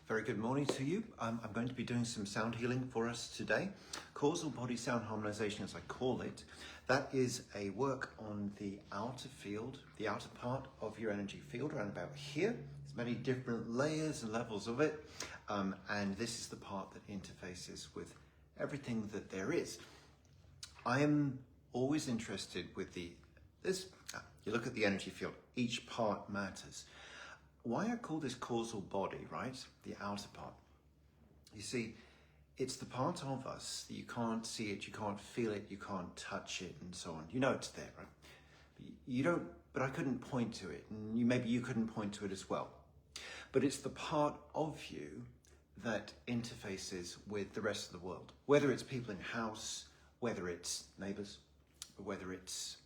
Very good morning to you. I'm going to be doing some sound healing for us today. Causal body sound harmonization, as I call it, that is a work on the outer field, the outer part of your energy field, around about here. There's many different layers and levels of it, and this is the part that interfaces with everything that there is. I am always interested with you look at the energy field, each part matters. Why I call this causal body, right? The outer part. You see, it's the part of us that you can't see it, you can't feel it, you can't touch it, and so on. You know it's there, right? You don't, but I couldn't point to it, and maybe you couldn't point to it as well. But it's the part of you that interfaces with the rest of the world. Whether it's people in house, whether it's neighbors, whether it's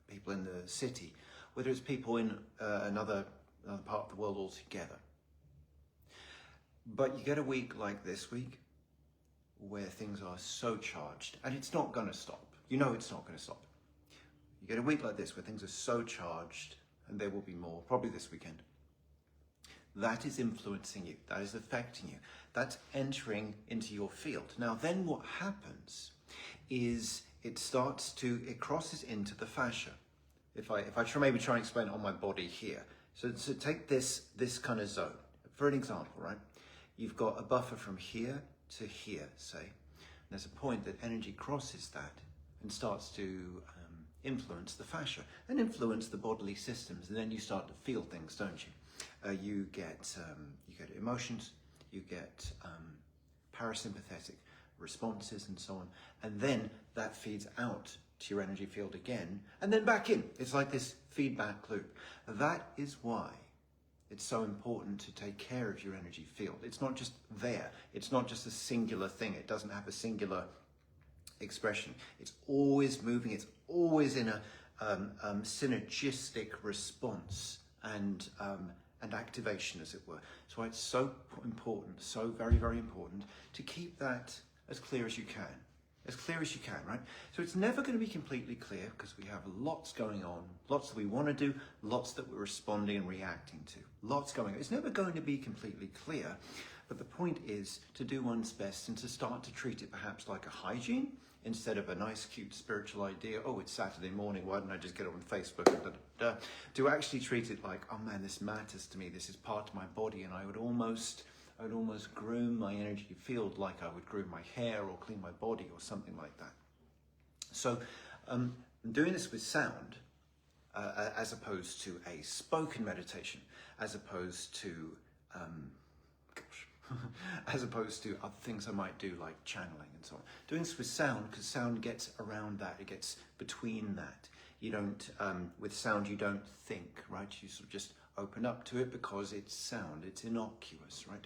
people in the city, whether it's people in another part of the world altogether. But you get a week like this week where things are so charged, and it's not going to stop. You know it's not going to stop. You get a week like this where things are so charged, and there will be more, probably this weekend. That is influencing you. That is affecting you. That's entering into your field. Now then what happens is it crosses into the fascia. If I maybe try and explain it on my body here. So take this kind of zone. For an example, right? You've got a buffer from here to here, say. And there's a point that energy crosses that and starts to influence the fascia and influence the bodily systems. And then you start to feel things, don't you? You get emotions, you get parasympathetic responses and so on. And then that feeds out to your energy field again, and then back in. It's like this feedback loop. That is why it's so important to take care of your energy field. It's not just there. It's not just a singular thing. It doesn't have a singular expression. It's always moving. It's always in a synergistic response and activation, as it were. So it's so important, so very, very important to keep that as clear as you can. As clear as you can, right? So it's never going to be completely clear because we have lots going on, lots that we want to do, lots that we're responding and reacting to, lots going on. It's never going to be completely clear, but the point is to do one's best and to start to treat it perhaps like a hygiene instead of a nice, cute spiritual idea. Oh, it's Saturday morning, why don't I just get on Facebook? And to actually treat it like, oh man, this matters to me, this is part of my body, and I would almost groom my energy field like I would groom my hair or clean my body or something like that. So I'm doing this with sound as opposed to a spoken meditation, as opposed to as opposed to other things I might do like channeling and so on. Doing this with sound because sound gets around that, it gets between that. You don't, with sound you don't think, right? You sort of just open up to it because it's sound, it's innocuous, right?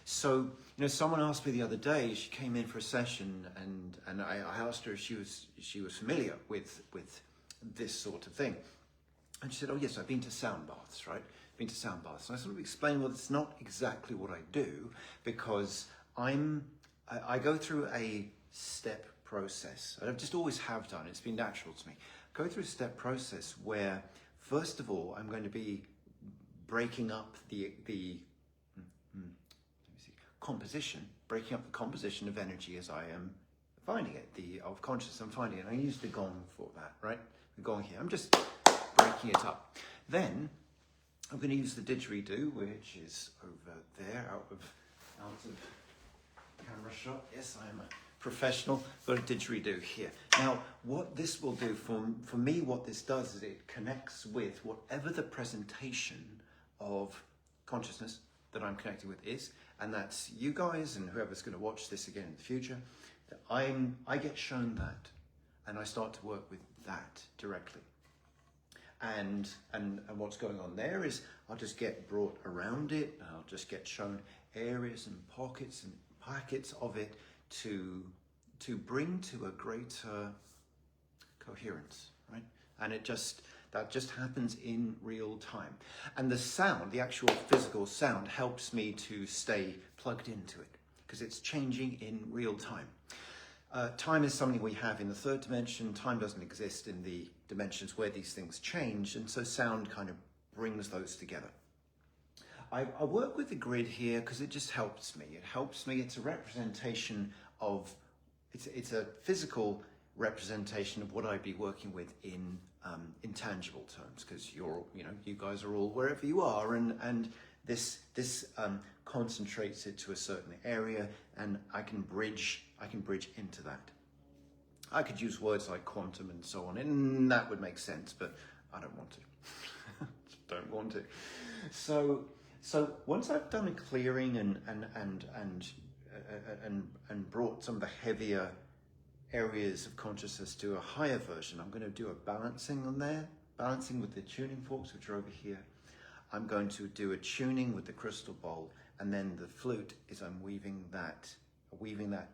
So, someone asked me the other day, she came in for a session and I asked her if she was familiar with this sort of thing. And she said, oh yes, I've been to sound baths, right? Been to sound baths. And I sort of explained, well, it's not exactly what I do because I go through a step process. I just always have done, it's been natural to me. I go through a step process where, first of all, I'm going to be breaking up the composition of energy as I am finding it, of consciousness I'm finding it. I use the gong for that, right? The gong here. I'm just breaking it up. Then I'm going to use the didgeridoo, which is over there, out of camera shot. Yes, I am a professional. Got a didgeridoo here. Now, what this will do for me, what this does is it connects with whatever the presentation of consciousness that I'm connecting with is, and that's you guys and whoever's going to watch this again in the future. I get shown that, and I start to work with that directly. And what's going on there is I'll just get brought around it. I'll just get shown areas and pockets of it to bring to a greater coherence, right? And that just happens in real time. And the sound, the actual physical sound, helps me to stay plugged into it because it's changing in real time. Time is something we have in the third dimension. Time doesn't exist in the dimensions where these things change, and so sound kind of brings those together. I work with the grid here because it just helps me. It helps me. It's a representation of, it's a physical representation of what I'd be working with in tangible terms, because you guys are all wherever you are, and this concentrates it to a certain area, and I can bridge into that. I could use words like quantum and so on, and that would make sense, but I don't want to. Don't want to. So once I've done a clearing and brought some of the heavier areas of consciousness to a higher version, I'm going to do a balancing on there, balancing with the tuning forks, which are over here. I'm going to do a tuning with the crystal bowl, and then the flute is I'm weaving that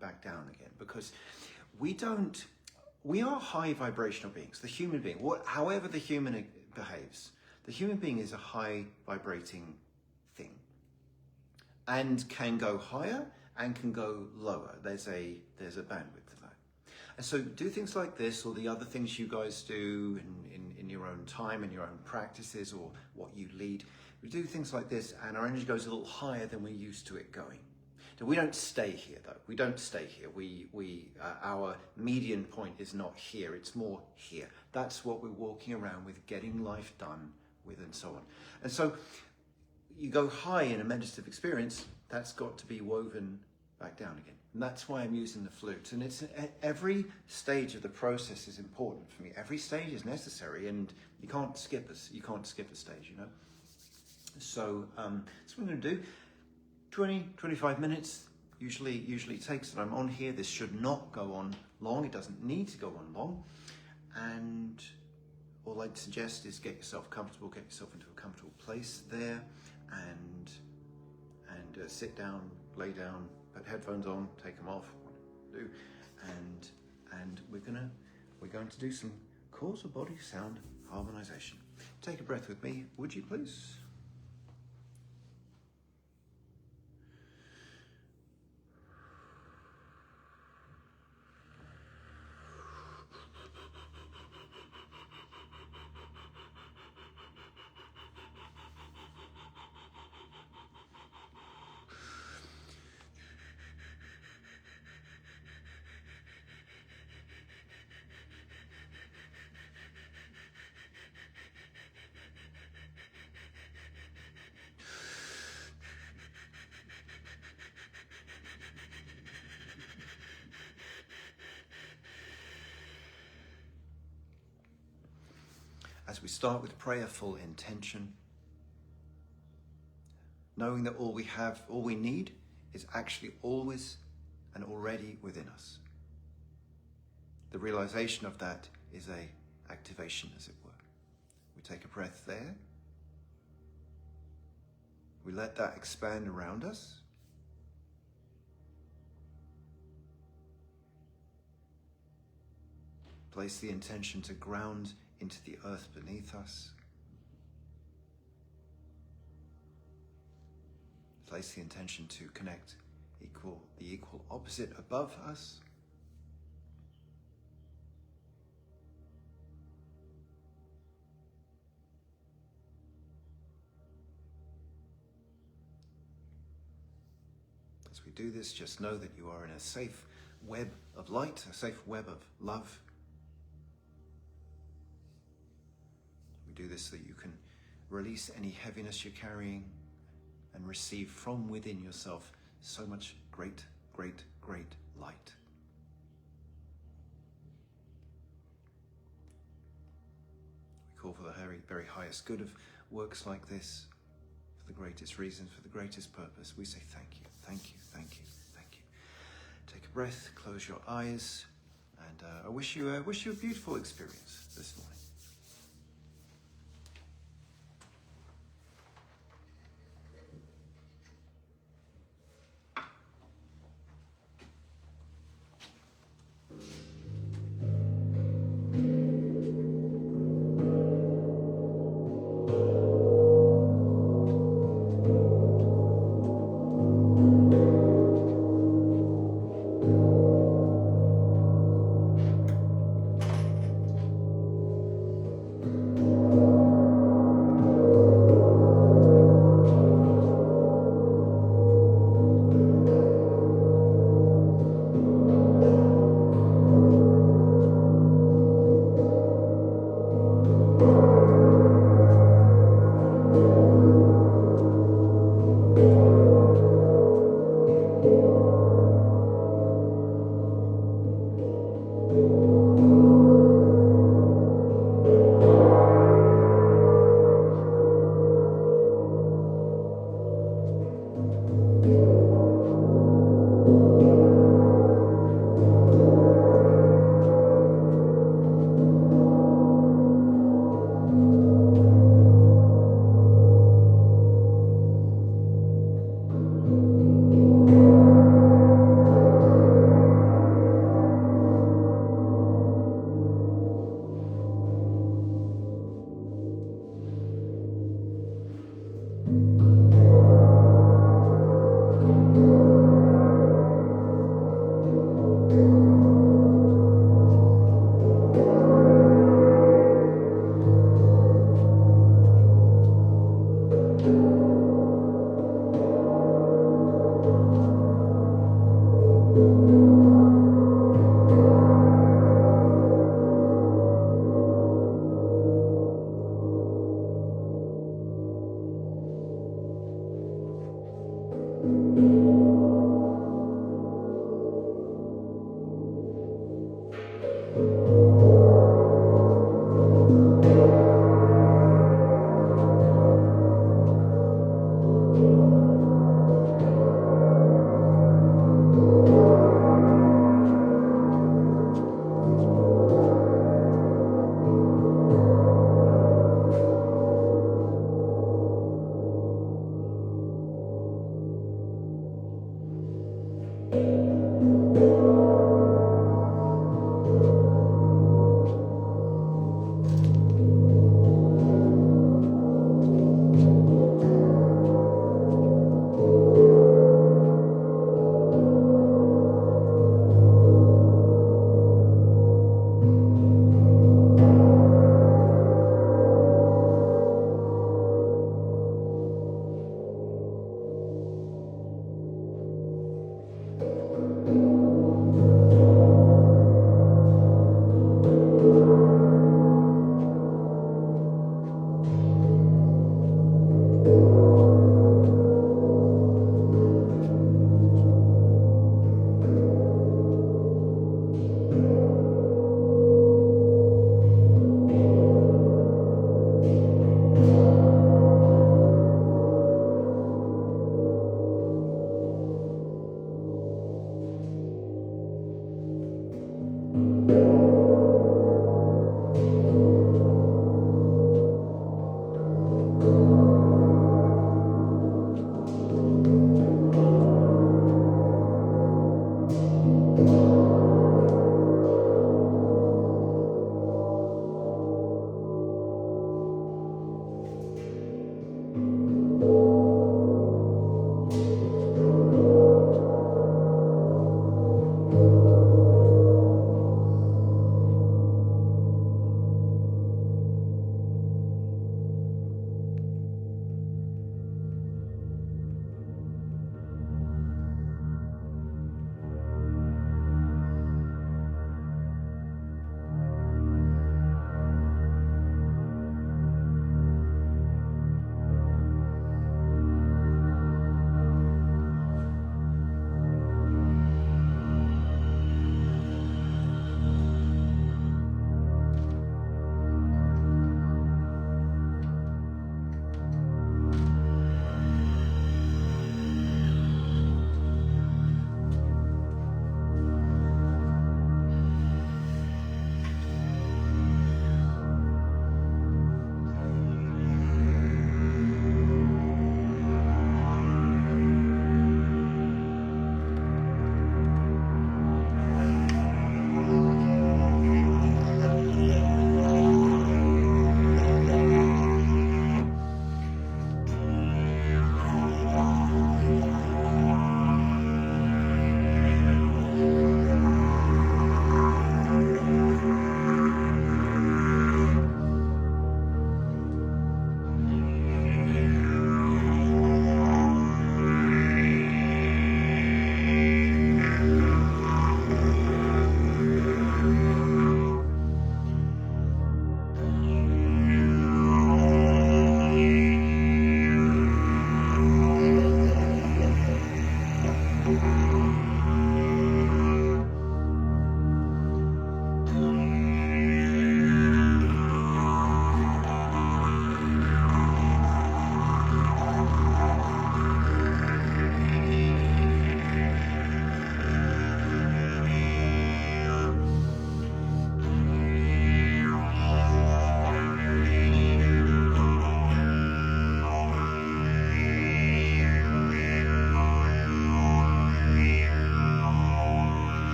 back down again, because we are high vibrational beings. The human being, however the human behaves, the human being is a high vibrating thing, and can go higher and can go lower. There's a bandwidth to that. And so do things like this, or the other things you guys do in your own time, in your own practices, or what you lead. We do things like this, and our energy goes a little higher than we're used to it going. So we don't stay here, though. We don't stay here. Our median point is not here. It's more here. That's what we're walking around with, getting life done with, and so on. And so you go high in a meditative experience, that's got to be woven back down again. And that's why I'm using the flute. And it's every stage of the process is important for me. Every stage is necessary, and you can't skip a stage, So that's what I'm going to do. 25 minutes usually takes, and I'm on here. This should not go on long. It doesn't need to go on long. And all I'd suggest is get yourself comfortable, get yourself into a comfortable place there, and sit down, lay down, put headphones on, take them off, whatever you do, and we're going to do some causal body sound harmonization. Take a breath with me, would you please? As we start with prayerful intention, knowing that all we need is actually always and already within us. The realization of that is a activation, as it were. We take a breath there. We let that expand around us. Place the intention to ground into the earth beneath us. Place the intention to connect the equal opposite above us. As we do this, just know that you are in a safe web of light, a safe web of love. We do this so that you can release any heaviness you're carrying and receive from within yourself so much great, great, great light. We call for the very, very highest good of works like this, for the greatest reasons, for the greatest purpose. We say thank you, thank you, thank you, thank you. Take a breath, close your eyes, and I wish you a beautiful experience this morning.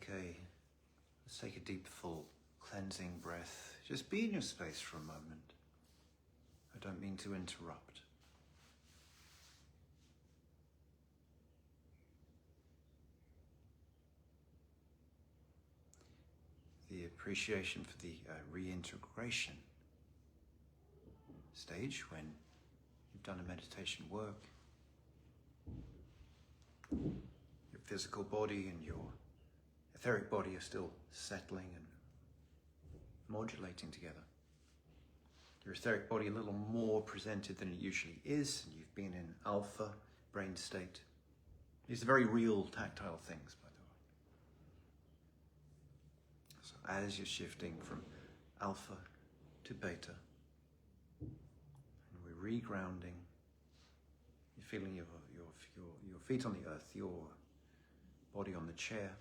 let's take a deep, full, cleansing breath. Just be in your space for a moment. I don't mean to interrupt. The appreciation for the reintegration stage when you've done a meditation work. Your physical body and your etheric body are still settling and modulating together. Your etheric body a little more presented than it usually is, and you've been in alpha brain state. These are very real tactile things, by the way. So as you're shifting from alpha to beta, and we're regrounding, you're feeling your feet on the earth, your body on the chair,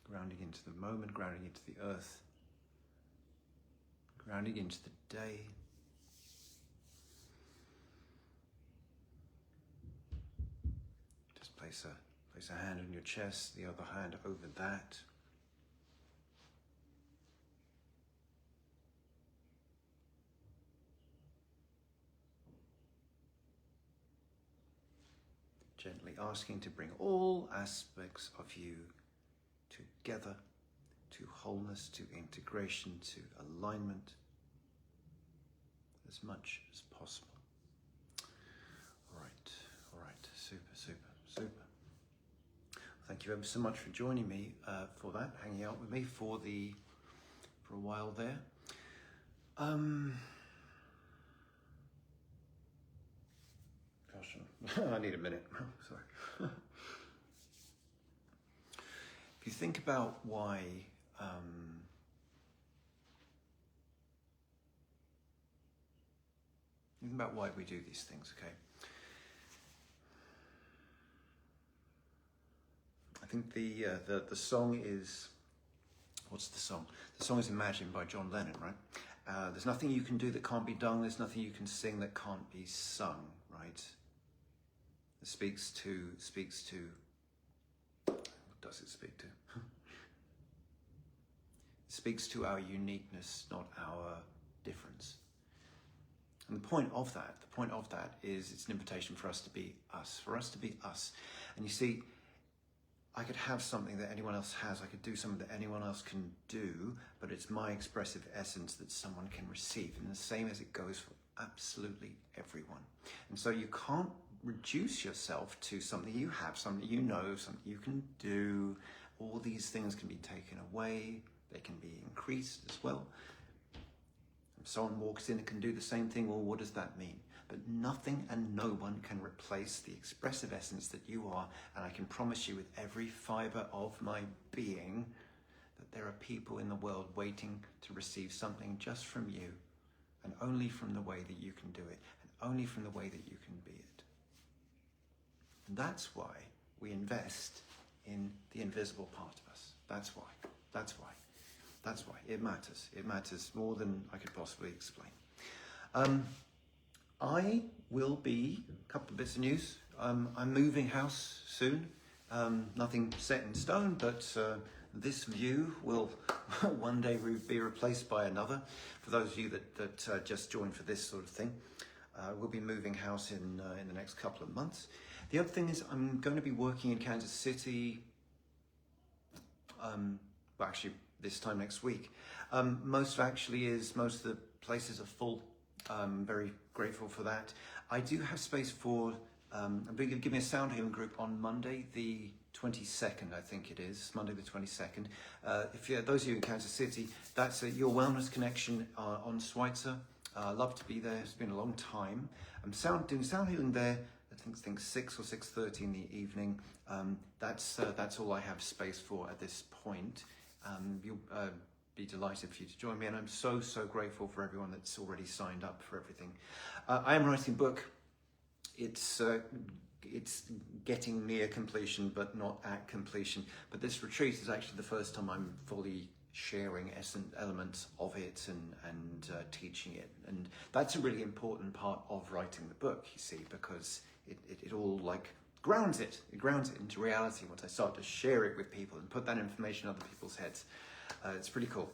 grounding into the moment, grounding into the earth, grounding into the day. Just place a hand on your chest, the other hand over that. Gently asking to bring all aspects of you together, to wholeness, to integration, to alignment, as much as possible. All right, super. Thank you ever so much for joining me for that, hanging out with me for a while there. Gosh, I need a minute. Sorry. If you think about why we do these things, okay? I think the song is, what's the song? The song is Imagine by John Lennon, right? There's nothing you can do that can't be done. There's nothing you can sing that can't be sung, right? It speaks to, what does it speak to? It speaks to our uniqueness, not our difference. And the point of that is it's an invitation for us to be us, And you see, I could have something that anyone else has, I could do something that anyone else can do, but it's my expressive essence that someone can receive. And the same as it goes for absolutely everyone. And so you can't reduce yourself to something you have, something you know, something you can do. All these things can be taken away, they can be increased as well. If someone walks in and can do the same thing, well, what does that mean? But nothing and no one can replace the expressive essence that you are, and I can promise you with every fiber of my being that there are people in the world waiting to receive something just from you, and only from the way that you can do it, and only from the way that you can be it. And that's why we invest in the invisible part of us. That's why it matters. It matters more than I could possibly explain. I will be, a couple of bits of news, I'm moving house soon. Nothing set in stone, but this view will one day be replaced by another. For those of you that just joined for this sort of thing, we'll be moving house in the next couple of months. The other thing is I'm going to be working in Kansas City, well, actually this time next week. Most of the places are full. I'm very grateful for that. I do have space for, I'm going to give me a sound healing group on Monday, the 22nd, I think it is, Monday the 22nd. Those of you in Kansas City, that's Your Wellness Connection on Schweitzer. Love to be there. It's been a long time. I'm doing sound healing there. I think 6 or 6:30 in the evening. That's all I have space for at this point. You'll be delighted for you to join me, and I'm so grateful for everyone that's already signed up for everything. I am writing a book. It's getting near completion, but not at completion. But this retreat is actually the first time I'm fully sharing elements of it and teaching it, and that's a really important part of writing the book. You see, because it all like grounds it. It grounds it into reality once I start to share it with people and put that information in other people's heads. It's pretty cool.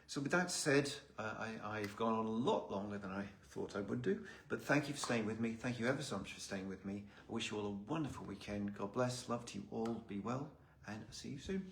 So with that said, I've gone on a lot longer than I thought I would do, but thank you for staying with me. Thank you ever so much for staying with me. I wish you all a wonderful weekend. God bless. Love to you all. Be well, and see you soon.